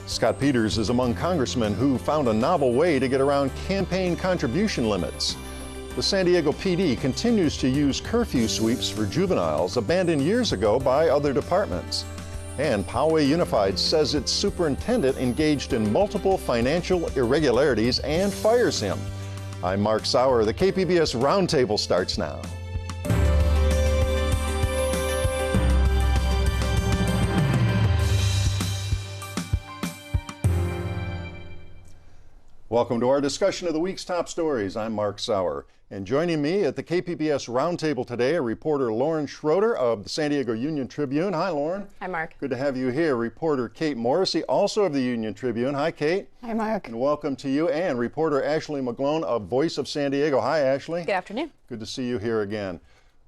Scott Peters is among congressmen who found a novel way to get around campaign contribution limits. The San Diego PD continues to use curfew sweeps for juveniles abandoned years ago by other departments. And Poway Unified says its superintendent engaged in multiple financial irregularities and fires him. I'm Mark Sauer. The KPBS Roundtable starts now. Welcome to our discussion of the week's top stories. I'm Mark Sauer. And joining me at the KPBS Roundtable today, reporter Lauren Schroeder of the San Diego Union Tribune. Hi, Lauren. Hi, Mark. Good to have you here. Reporter Kate Morrissey, also of the Union Tribune. Hi, Kate. Hi, Mark. And welcome to you. And reporter Ashley McGlone of Voice of San Diego. Hi, Ashley. Good afternoon. Good to see you here again.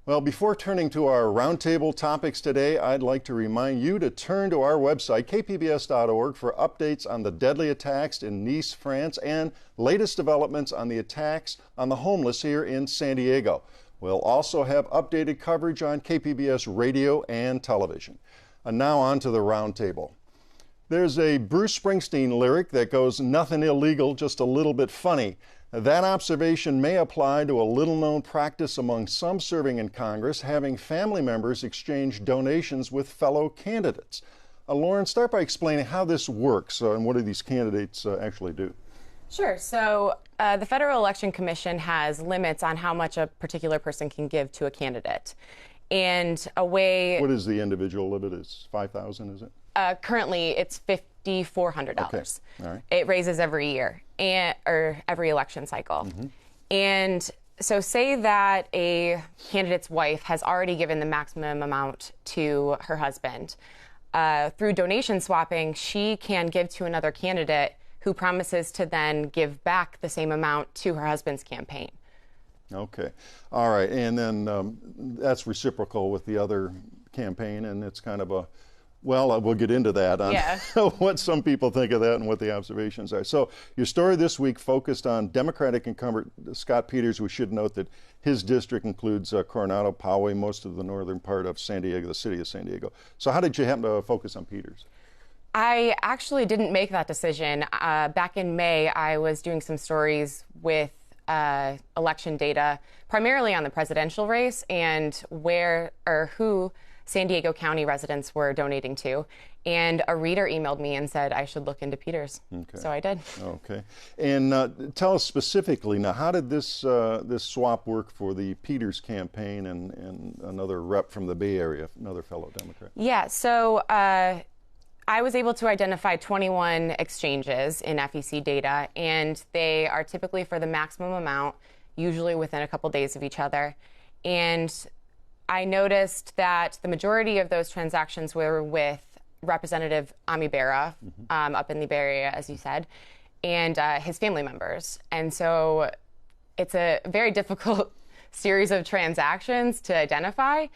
Well, before turning to our roundtable topics today, I'd like to remind you to turn to our website, kpbs.org, for updates on the deadly attacks in Nice, France, and latest developments on the attacks on the homeless here in San Diego. We'll also have updated coverage on KPBS radio and television. And now on to the roundtable. There's a Bruce Springsteen lyric that goes, "Nothing illegal, just a little bit funny." That observation may apply to a little-known practice among some serving in Congress, having family members exchange donations with fellow candidates. Lauren, start by explaining how this works and what do these candidates actually do? Sure. So the Federal Election Commission has limits on how much a particular person can give to a candidate. And a way... What is the individual limit? It's $5,000, is it? Currently, it's $5,400. Okay. All right. It raises every year or every election cycle. Mm-hmm. And so say that a candidate's wife has already given the maximum amount to her husband. Through donation swapping, she can give to another candidate who promises to then give back the same amount to her husband's campaign. Okay. All right. And then that's reciprocal with the other campaign, and it's kind of a, well, we'll get into that on what some people think of that and what the observations are. So your story this week focused on Democratic incumbent Scott Peters. We should note that his district includes Coronado, Poway, most of the northern part of San Diego, the city of San Diego. So how did you happen to focus on Peters? I actually didn't make that decision. Back in May, I was doing some stories with election data, primarily on the presidential race and where or who San Diego County residents were donating to. And a reader emailed me and said I should look into Peters. Okay. So I did. Okay. And tell us specifically now, how did this this swap work for the Peters campaign and another rep from the Bay Area, another fellow Democrat? Yeah, so I was able to identify 21 exchanges in FEC data, and they are typically for the maximum amount, usually within a couple days of each other. And I noticed that the majority of those transactions were with Representative Ami Berra, up in the Bay Area, as you said, and his family members. And so it's a very difficult series of transactions to identify.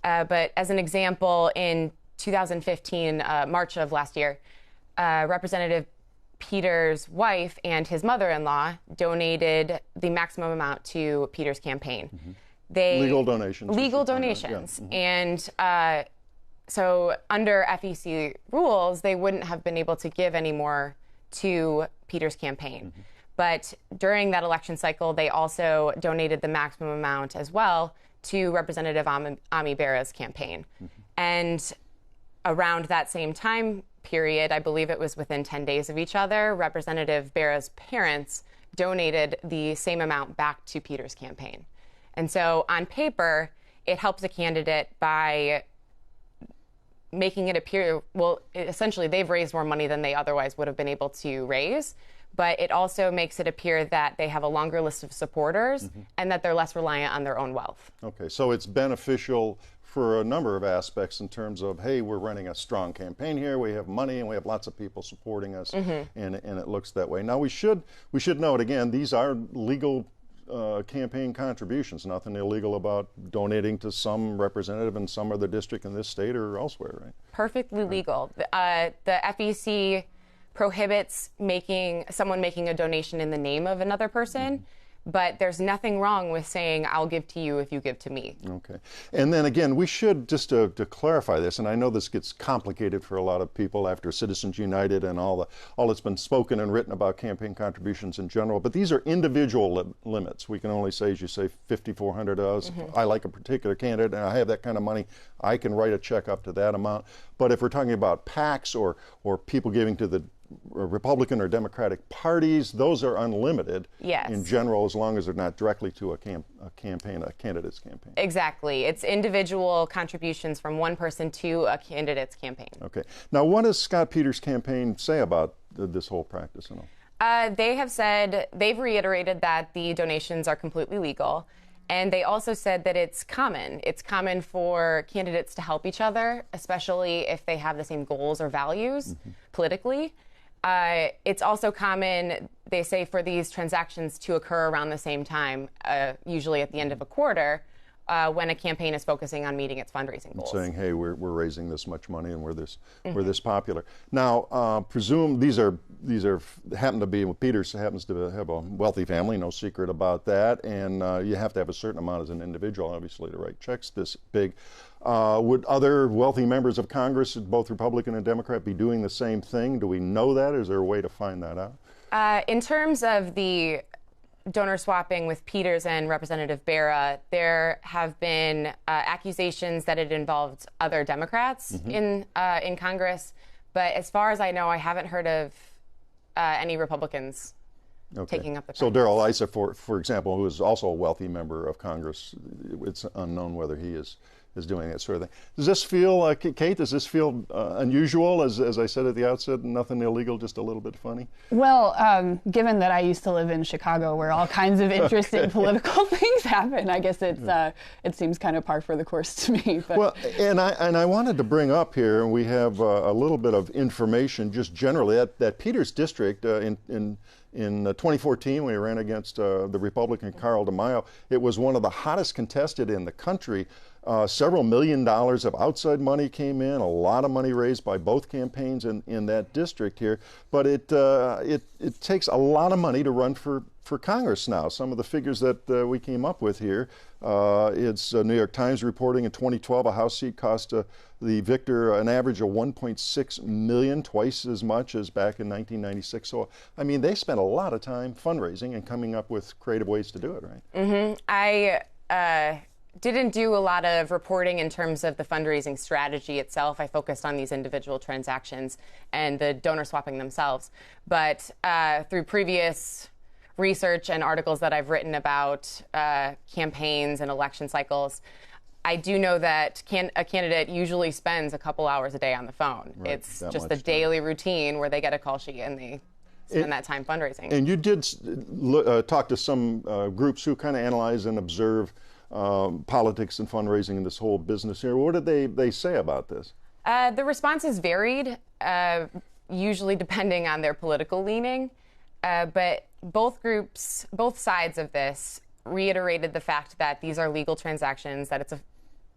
But as an example, in 2015, March of last year, Representative Peters' wife and his mother-in-law donated the maximum amount to Peters' campaign. Mm-hmm. Legal donations. Legal donations. Yeah. Mm-hmm. And so under FEC rules, they wouldn't have been able to give any more to Peters' campaign. Mm-hmm. But during that election cycle, they also donated the maximum amount as well to Representative Ami Berra's campaign. Mm-hmm. And around that same time period, I believe it was within 10 days of each other, Representative Berra's parents donated the same amount back to Peters' campaign. And so on paper, it helps a candidate by making it appear, well, essentially they've raised more money than they otherwise would have been able to raise, but it also makes it appear that they have a longer list of supporters and that they're less reliant on their own wealth. Okay, so it's beneficial for a number of aspects in terms of, hey, we're running a strong campaign here, we have money, and we have lots of people supporting us, and it looks that way. Now, we should note, again, these are legal campaign contributions. Nothing illegal about donating to some representative in some other district in this state or elsewhere, right? Perfectly legal. The FEC prohibits someone making a donation in the name of another person, But there's nothing wrong with saying, I'll give to you if you give to me. Okay. And then again, we should, just to clarify this, and I know this gets complicated for a lot of people after Citizens United and all that's been spoken and written about campaign contributions in general, but these are individual limits. We can only say, as you say, $5,400. I like a particular candidate and I have that kind of money, I can write a check up to that amount. But if we're talking about PACs or people giving to the Republican or Democratic parties, those are unlimited in general, as long as they're not directly to a candidate's campaign. Exactly. It's individual contributions from one person to a candidate's campaign. Okay. Now, what does Scott Peters' campaign say about this whole practice and all? They have said, they've reiterated that the donations are completely legal. And they also said that it's common. It's common for candidates to help each other, especially if they have the same goals or values politically. It's also common, they say, for these transactions to occur around the same time, usually at the end of a quarter, when a campaign is focusing on meeting its fundraising goals. Saying, hey, we're raising this much money and we're this popular. Now, presume these are happen to be, Peters happens to have a wealthy family, no secret about that, and you have to have a certain amount as an individual, obviously, to write checks this big. Would other wealthy members of Congress, both Republican and Democrat, be doing the same thing? Do we know that? Is there a way to find that out? In terms of the donor swapping with Peters and Representative Barra, there have been accusations that it involved other Democrats in Congress. But as far as I know, I haven't heard of any Republicans taking up the practice. So Darrell Issa, for example, who is also a wealthy member of Congress, it's unknown whether he is doing that sort of thing. Does this feel, Kate, does this feel unusual? As I said at the outset, nothing illegal, just a little bit funny? Well, given that I used to live in Chicago, where all kinds of interesting political things happen, I guess it seems kind of par for the course to me. But. Well, and I wanted to bring up here, and we have a little bit of information just generally, that Peters district in 2014, when he ran against the Republican Carl DeMaio, it was one of the hottest contested in the country. Several $1 million of outside money came in, a lot of money raised by both campaigns in that district here. But it takes a lot of money to run for Congress now. Some of the figures that we came up with here, it's New York Times reporting in 2012 a House seat cost the victor an average of $1.6 million, twice as much as back in 1996. So, I mean, they spent a lot of time fundraising and coming up with creative ways to do it, right? I didn't do a lot of reporting in terms of the fundraising strategy itself. I focused on these individual transactions and the donor swapping themselves. But through previous research and articles that I've written about campaigns and election cycles, I do know that a candidate usually spends a couple hours a day on the phone. Right, it's just a daily routine where they get a call sheet and they spend that time fundraising. And you did talk to some groups who kind of analyze and observe politics and fundraising in this whole business here. What did they say about this? The responses varied, usually depending on their political leaning. But both sides of this reiterated the fact that these are legal transactions, that it's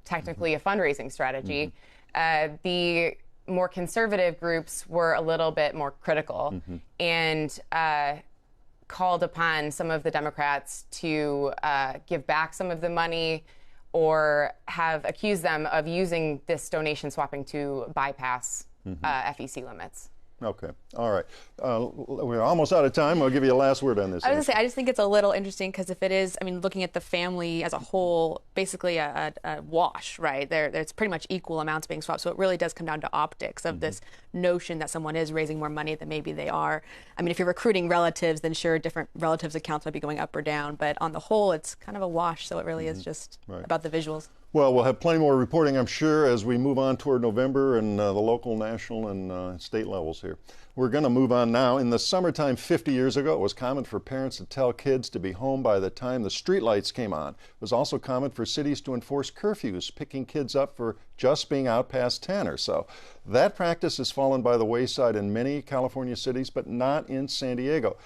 technically a fundraising strategy. The more conservative groups were a little bit more critical and called upon some of the Democrats to give back some of the money or have accused them of using this donation swapping to bypass FEC limits. Okay. All right. We're almost out of time. I'll give you a last word on this. I was going to say, I just think it's a little interesting because if it is, I mean, looking at the family as a whole, basically a wash, right? There's pretty much equal amounts being swapped. So it really does come down to optics of this notion that someone is raising more money than maybe they are. I mean, if you're recruiting relatives, then sure, different relatives' accounts might be going up or down. But on the whole, it's kind of a wash. So it really is just about the visuals. Well, we'll have plenty more reporting, I'm sure, as we move on toward November and the local, national, and state levels here. We're going to move on now. In the summertime 50 years ago, it was common for parents to tell kids to be home by the time the streetlights came on. It was also common for cities to enforce curfews, picking kids up for just being out past 10 or so. That practice has fallen by the wayside in many California cities, but not in San Diego.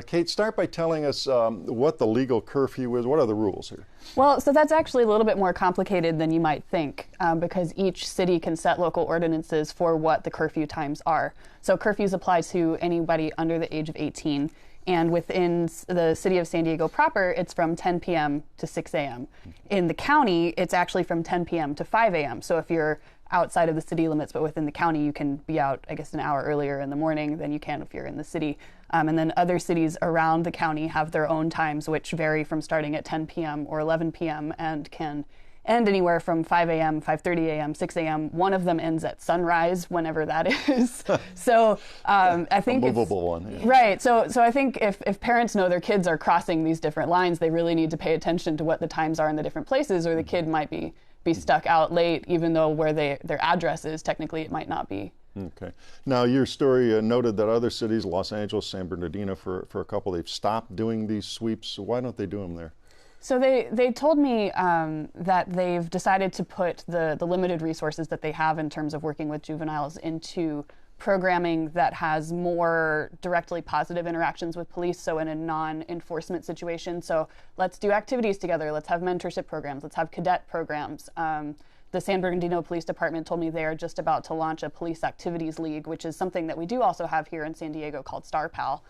Kate, start by telling us what the legal curfew is. What are the rules here? Well, so that's actually a little bit more complicated than you might think because each city can set local ordinances for what the curfew times are. So curfews apply to anybody under the age of 18. And within the city of San Diego proper, it's from 10 p.m. to 6 a.m. In the county, it's actually from 10 p.m. to 5 a.m. So if you're outside of the city limits, but within the county, you can be out, I guess, an hour earlier in the morning than you can if you're in the city. And then other cities around the county have their own times, which vary from starting at 10 p.m. or 11 p.m. and can end anywhere from 5 a.m., 5:30 a.m., 6 a.m. One of them ends at sunrise, whenever that is. So I think a movable one. Yeah. Right. So I think if parents know their kids are crossing these different lines, they really need to pay attention to what the times are in the different places, or the kid might be stuck out late, even though where their address is, technically it might not be. Okay. Now, your story noted that other cities, Los Angeles, San Bernardino, for a couple, they've stopped doing these sweeps. So why don't they do them there? So they told me that they've decided to put the limited resources that they have in terms of working with juveniles into programming that has more directly positive interactions with police, so in a non-enforcement situation. So let's do activities together, let's have mentorship programs, let's have cadet programs. The San Bernardino Police Department told me they are just about to launch a police activities league, which is something that we do also have here in San Diego called Star Pal.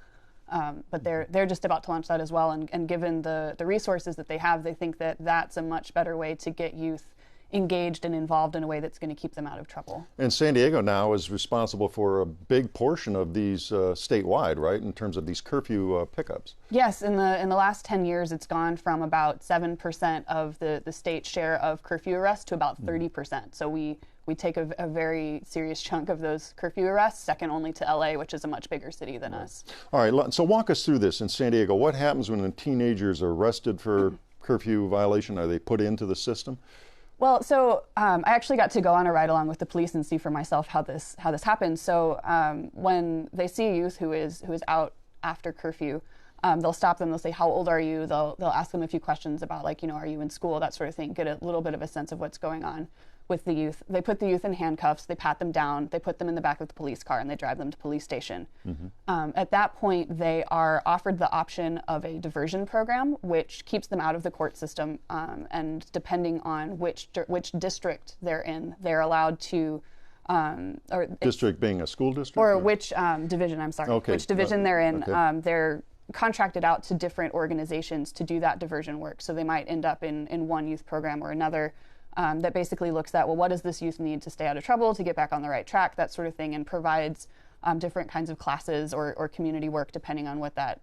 But they're just about to launch that as well. And given the resources that they have, they think that that's a much better way to get youth engaged and involved in a way that's going to keep them out of trouble. And San Diego now is responsible for a big portion of these statewide, right, in terms of these curfew pickups. Yes, in the last 10 years, it's gone from about 7% of the state share of curfew arrests to about 30%. So we take a very serious chunk of those curfew arrests, second only to LA, which is a much bigger city than us. All right, so walk us through this in San Diego. What happens when a teenager is arrested for curfew violation? Are they put into the system? Well, so I actually got to go on a ride along with the police and see for myself how this happens. So when they see a youth who is out after curfew, they'll stop them. They'll say, "How old are you?" They'll ask them a few questions about, like, are you in school, that sort of thing. Get a little bit of a sense of what's going on with the youth. They put the youth in handcuffs, they pat them down, they put them in the back of the police car, and they drive them to police station. At that point, they are offered the option of a diversion program, which keeps them out of the court system, and depending on which district they're in, they're allowed to district being a school district? Or which division, I'm sorry, okay. Which division they're in. Okay. They're contracted out to different organizations to do that diversion work. So they might end up in one youth program or another. That basically looks at, well, what does this youth need to stay out of trouble, to get back on the right track, that sort of thing, and provides different kinds of classes or community work depending on what that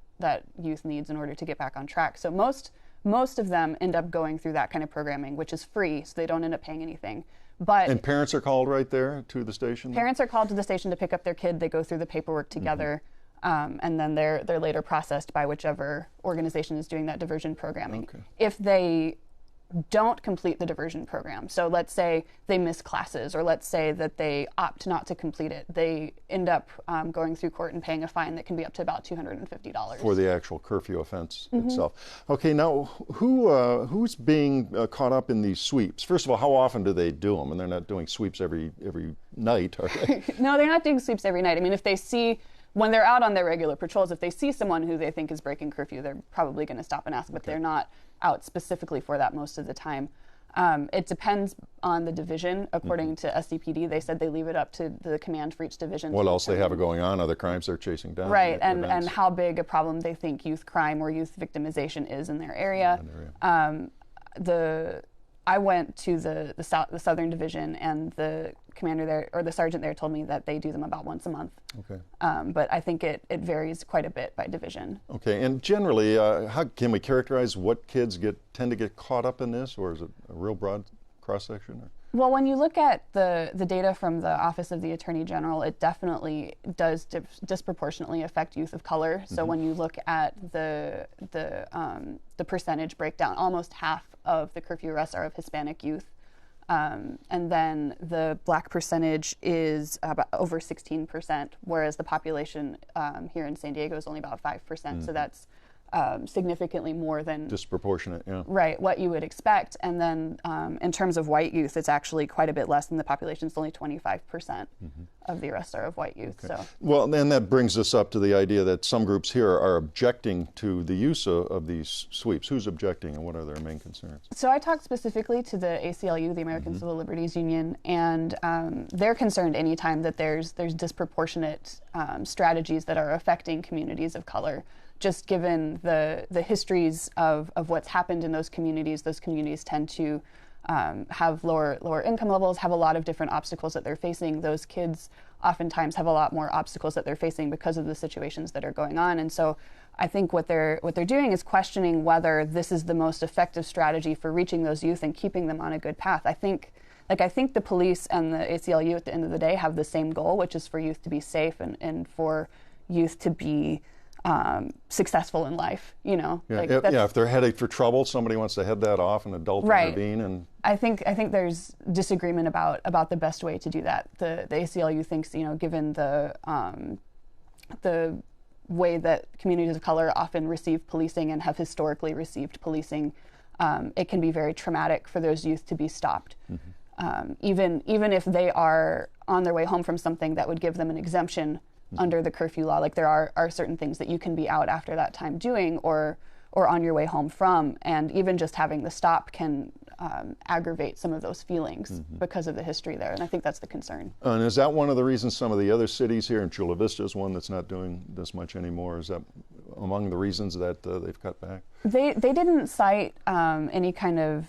youth needs in order to get back on track. So most of them end up going through that kind of programming, which is free, so they don't end up paying anything. And parents are called right there to the station? Parents are called to the station to pick up their kid. They go through the paperwork together. And then they're later processed by whichever organization is doing that diversion programming. Okay. If they don't complete the diversion program, so let's say they miss classes, or let's say that they opt not to complete it, they end up going through court and paying a fine that can be up to about $250. For the actual curfew offense itself. Okay, now who's being caught up in these sweeps? First of all, how often do they do them? And they're not doing sweeps every night, are they? No, they're not doing sweeps every night. I mean, if they see, when they're out on their regular patrols, if they see someone who they think is breaking curfew, they're probably going to stop and ask, but they're not out specifically for that most of the time. It depends on the division. According to SDPD, they said they leave it up to the command for each division. What else they have going on, other crimes they're chasing down. Right, and how big a problem they think youth crime or youth victimization is in their area. I went to the Southern Division, and the commander there, or the sergeant there, told me that they do them about once a month. Okay. But I think it varies quite a bit by division. Okay, and generally, how can we characterize what kids tend to get caught up in this, or is it a real broad cross-section? Well, when you look at the data from the Office of the Attorney General, it definitely does disproportionately affect youth of color. So when you look at the percentage breakdown, almost half of the curfew arrests are of Hispanic youth. And then the black percentage is about over 16%, whereas the population here in San Diego is only about 5%. So that's significantly more than disproportionate, yeah. Right, what you would expect. And then in terms of white youth, it's actually quite a bit less than the population. It's only 25% of the arrests are of white youth. Okay. So. Well, then that brings us up to the idea that some groups here are objecting to the use of these sweeps. Who's objecting, and what are their main concerns? So I talked specifically to the ACLU, the American Civil Liberties Union, and they're concerned anytime that there's disproportionate strategies that are affecting communities of color, just given the histories of what's happened in those communities tend to have lower income levels, have a lot of different obstacles that they're facing. Those kids oftentimes have a lot more obstacles that they're facing because of the situations that are going on. And so I think what they're doing is questioning whether this is the most effective strategy for reaching those youth and keeping them on a good path. I think the police and the ACLU at the end of the day have the same goal, which is for youth to be safe and for youth to be successful in life, you know. If they're headed for trouble, somebody wants to head that off, and adult intervene. And I think there's disagreement about the best way to do that. The ACLU thinks, you know, given the way that communities of color often receive policing and have historically received policing, it can be very traumatic for those youth to be stopped. Even if they are on their way home from something that would give them an exemption under the curfew law. Like there are certain things that you can be out after that time doing or on your way home from, and even just having the stop can aggravate some of those feelings because of the history there, and I think that's the concern. And is that one of the reasons some of the other cities here, and Chula Vista is one that's not doing this much anymore, is that among the reasons that they've cut back? They didn't cite any kind of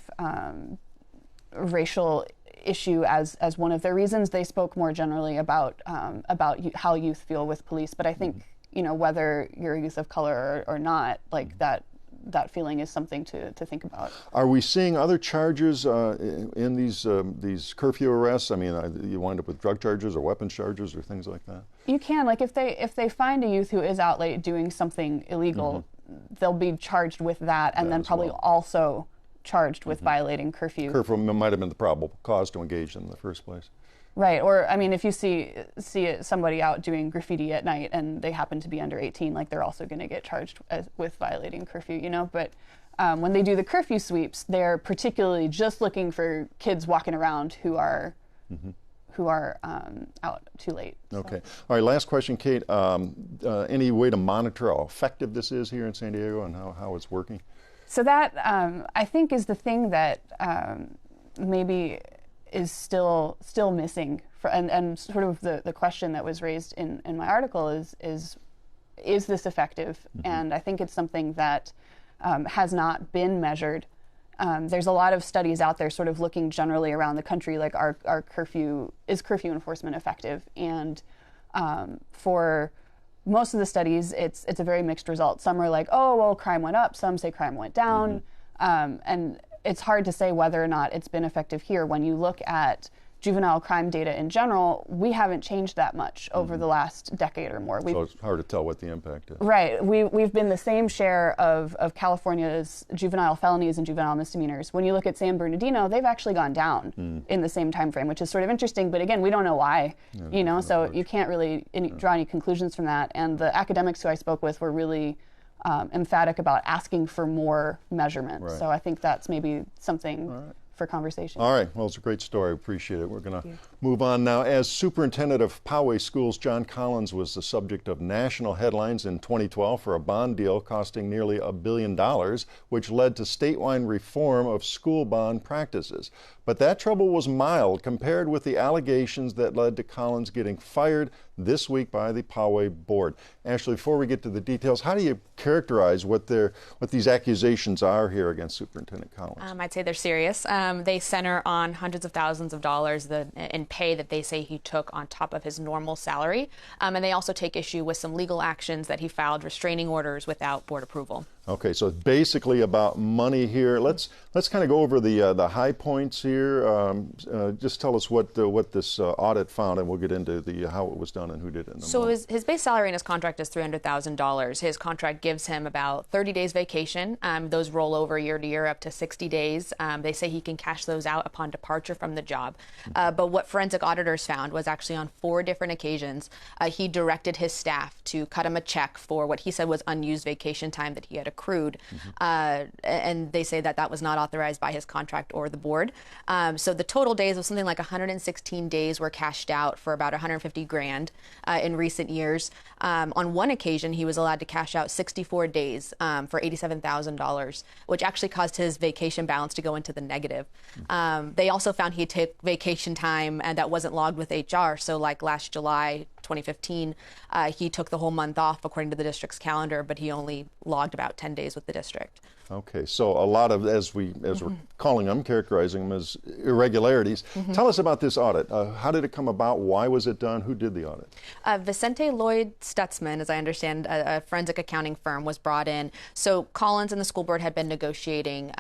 racial issue as one of their reasons. They spoke more generally about how youth feel with police. But I think you know, whether you're a youth of color or not, like that feeling is something to think about. Are we seeing other charges in these curfew arrests? I mean, you wind up with drug charges or weapons charges or things like that? You can, like if they find a youth who is out late doing something illegal, they'll be charged with that, and then probably also charged with violating curfew. Curfew might have been the probable cause to engage in the first place. Right, or I mean, if you see somebody out doing graffiti at night and they happen to be under 18, like they're also going to get charged with violating curfew, you know. But when they do the curfew sweeps, they're particularly just looking for kids walking around who are out too late. Okay. All right, last question, Kate. Any way to monitor how effective this is here in San Diego and how it's working? So that, I think, is the thing that maybe is still missing. And sort of the question that was raised in my article is this effective? And I think it's something that has not been measured. There's a lot of studies out there sort of looking generally around the country, like is curfew enforcement effective? And for most of the studies, it's a very mixed result. Some are like, oh, well, crime went up. Some say crime went down. And it's hard to say whether or not it's been effective here. When you look at juvenile crime data in general, we haven't changed that much over the last decade or more. So it's hard to tell what the impact is. Right. We've been the same share of California's juvenile felonies and juvenile misdemeanors. When you look at San Bernardino, they've actually gone down in the same time frame, which is sort of interesting. But again, we don't know why, you know, so you can't really draw any conclusions from that. And the academics who I spoke with were really emphatic about asking for more measurements. Right. So I think that's maybe something for conversation. All right. Well, it's a great story. Appreciate it. We're going to move on now. As superintendent of Poway Schools, John Collins was the subject of national headlines in 2012 for a bond deal costing nearly $1 billion, which led to statewide reform of school bond practices. But that trouble was mild compared with the allegations that led to Collins getting fired this week by the Poway board. Ashley, before we get to the details, how do you characterize what these accusations are here against Superintendent Collins? I'd say they're serious. They center on hundreds of thousands of dollars in pay that they say he took on top of his normal salary. And they also take issue with some legal actions that he filed, restraining orders without board approval. Okay, so it's basically about money here. Let's kind of go over the high points here. Just tell us what this audit found, and we'll get into how it was done and who did it. So his base salary in his contract is $300,000. His contract gives him about 30 days vacation. Those roll over year to year up to 60 days. They say he can cash those out upon departure from the job. But what forensic auditors found was actually on 4 different occasions, he directed his staff to cut him a check for what he said was unused vacation time that he had accrued. And they say that was not authorized by his contract or the board. So the total days of something like 116 days were cashed out for about $150,000 in recent years. On one occasion, he was allowed to cash out 64 days for $87,000, which actually caused his vacation balance to go into the negative. They also found he took vacation time and that wasn't logged with HR. So like last July 2015. He took the whole month off according to the district's calendar, but he only logged about 10 days with the district. Okay, so a lot of, as we're calling them, characterizing them as irregularities. Tell us about this audit. How did it come about? Why was it done? Who did the audit? Vicente Lloyd Stutzman, as I understand, a forensic accounting firm, was brought in. So Collins and the school board had been negotiating,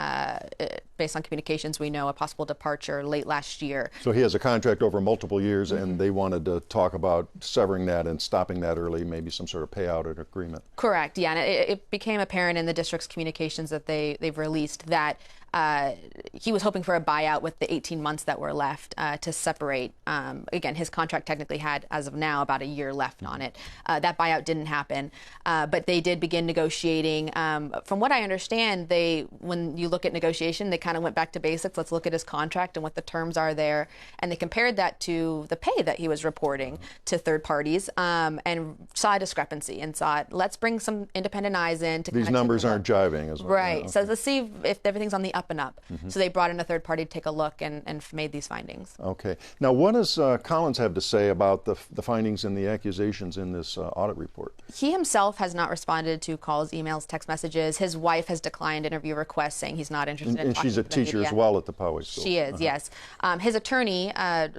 based on communications we know, a possible departure late last year. So he has a contract over multiple years, and they wanted to talk about severing that and stopping that early, maybe some sort of payout or agreement. Correct, yeah, and it became apparent in the district's communications that they've released that he was hoping for a buyout with the 18 months that were left to separate. Again, his contract technically had, as of now, about a year left on it. That buyout didn't happen, but they did begin negotiating. From what I understand, when you look at negotiation, they kind of went back to basics. Let's look at his contract and what the terms are there. And they compared that to the pay that he was reporting to third parties and saw a discrepancy and thought, let's bring some independent eyes in. These numbers aren't jiving as well. Right. Yeah, okay. So let's see if everything's on the up and up. So they brought in a third party to take a look and made these findings. Okay. Now, what does Collins have to say about the findings and the accusations in this audit report? He himself has not responded to calls, emails, text messages. His wife has declined interview requests, saying he's not interested in talking she's a to the teacher media. as well at the Poway School. She is, yes. His attorney,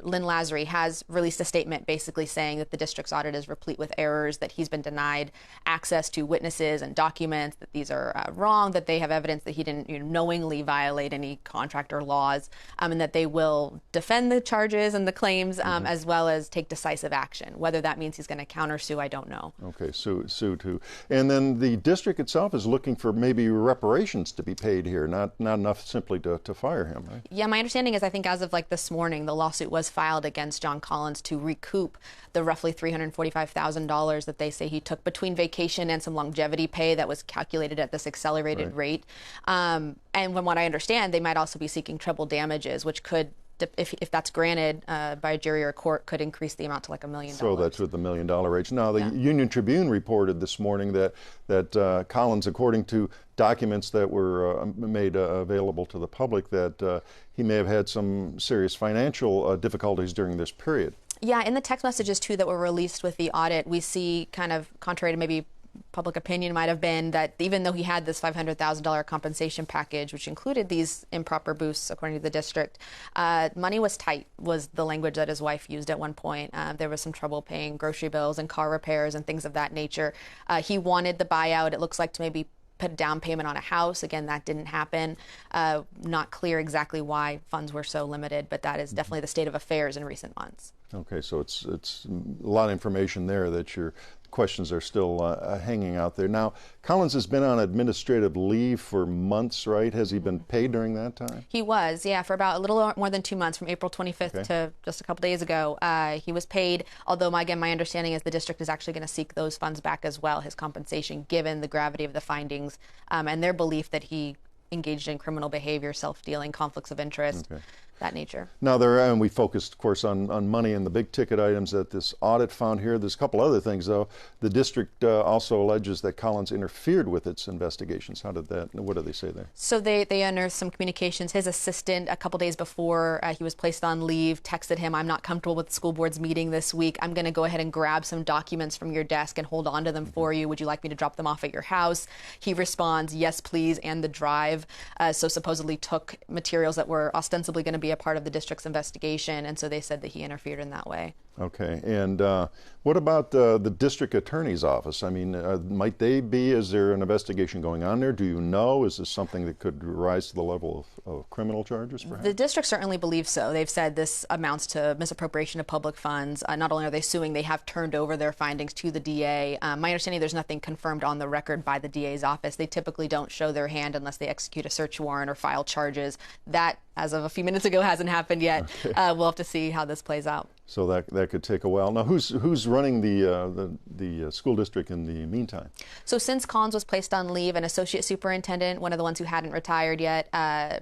Lynn Lazary, has released a statement basically saying that the district's audit is replete with errors, that he's been denied access to witnesses and documents, that these are wrong, that they have evidence that he didn't knowingly violate any contract or laws, and that they will defend the charges and the claims as well as take decisive action. Whether that means he's going to countersue, I don't know. Okay, sue too. And then the district itself is looking for maybe reparations to be paid here, not enough simply to fire him, right? Yeah, my understanding is I think as of this morning, the lawsuit was filed against John Collins to recoup the roughly $345,000 that they say he took between vacation and some longevity pay that was calculated at this accelerated rate. And from what I understand, they might also be seeking treble damages, which could, if that's granted by a jury or a court, could increase the amount to $1 million. So that's with the $1 million range. Now, the Union Tribune reported this morning that Collins, according to documents that were made available to the public, that he may have had some serious financial difficulties during this period. Yeah, in the text messages, too, that were released with the audit, we see, kind of contrary to maybe public opinion might have been, that even though he had this $500,000 compensation package, which included these improper boosts, according to the district, money was tight, was the language that his wife used at one point. There was some trouble paying grocery bills and car repairs and things of that nature. He wanted the buyout, it looks like, to maybe put a down payment on a house. Again, that didn't happen. Not clear exactly why funds were so limited, but that is definitely the state of affairs in recent months. Okay, so it's a lot of information there that your questions are still hanging out there. Now, Collins has been on administrative leave for months, right? Has he been paid during that time? He was, yeah, for about a little more than 2 months, from April 25th to just a couple days ago. He was paid, although my understanding is the district is actually going to seek those funds back as well, his compensation, given the gravity of the findings and their belief that he engaged in criminal behavior, self-dealing, conflicts of interest. That nature. Now, and we focused, of course, on money and the big ticket items that this audit found here. There's a couple other things, though. The district also alleges that Collins interfered with its investigations. What do they say there? So they unearthed some communications. His assistant, a couple days before he was placed on leave, texted him, "I'm not comfortable with the school board's meeting this week. I'm going to go ahead and grab some documents from your desk and hold on to them for you. Would you like me to drop them off at your house?" He responds, "Yes, please," and the drive. So supposedly took materials that were ostensibly going to be a part of the district's investigation, and so they said that he interfered in that way. Okay, and what about the district attorney's office? I mean, might they be, is there an investigation going on there? Do you know? Is this something that could rise to the level of criminal charges, perhaps? The district certainly believes so. They've said this amounts to misappropriation of public funds. Not only are they suing, they have turned over their findings to the DA. My understanding, there's nothing confirmed on the record by the DA's office. They typically don't show their hand unless they execute a search warrant or file charges. That, as of a few minutes ago, hasn't happened yet. Okay. We'll have to see how this plays out. So that could take a while. Now, who's running the school district in the meantime? So since Collins was placed on leave, an associate superintendent, one of the ones who hadn't retired yet,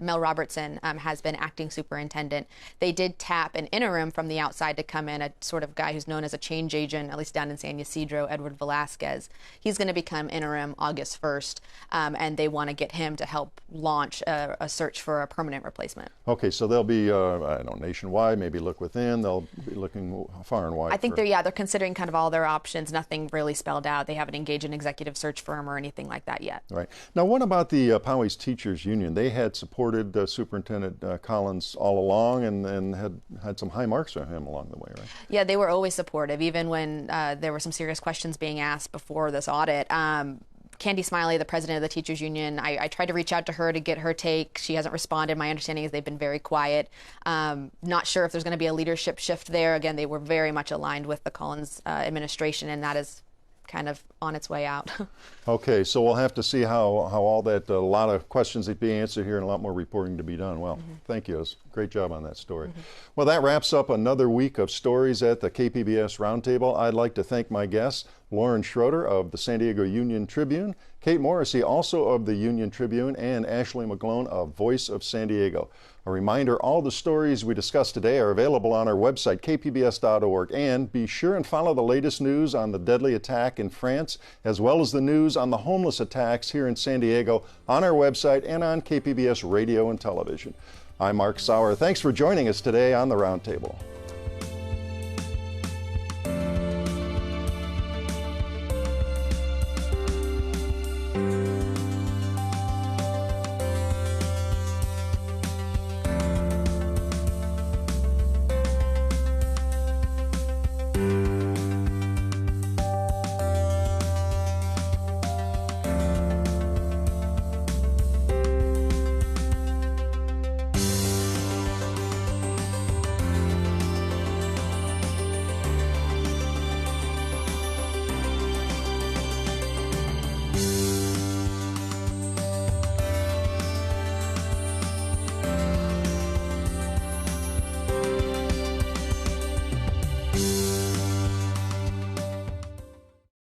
Mel Robertson, has been acting superintendent. They did tap an interim from the outside to come in, a sort of guy who's known as a change agent, at least down in San Ysidro, Edward Velasquez. He's going to become interim August 1st, and they want to get him to help launch a search for a permanent replacement. Okay, so they'll be, I don't know, nationwide, maybe look within. be looking far and wide. I think they're considering kind of all their options, nothing really spelled out. They haven't engaged an executive search firm or anything like that yet. Right. Now, what about the Poway's Teachers Union? They had supported Superintendent Collins all along and had some high marks on him along the way, right? Yeah, they were always supportive, even when there were some serious questions being asked before this audit. Candy Smiley, the president of the Teachers Union, I tried to reach out to her to get her take. She hasn't responded. My understanding is they've been very quiet. Not sure if there's going to be a leadership shift there. Again, they were very much aligned with the Collins administration, and that is kind of on its way out. Okay, so we'll have to see how all that, a lot of questions that be answered here and a lot more reporting to be done. Well, thank you. It was a great job on that story. Well, that wraps up another week of stories at the KPBS Roundtable. I'd like to thank my guests, Lauren Schroeder of the San Diego Union Tribune, Kate Morrissey, also of the Union Tribune, and Ashley McGlone of Voice of San Diego. A reminder, all the stories we discussed today are available on our website, kpbs.org, and be sure and follow the latest news on the deadly attack in France, as well as the news on the homeless attacks here in San Diego on our website and on KPBS radio and television. I'm Mark Sauer. Thanks for joining us today on the Roundtable.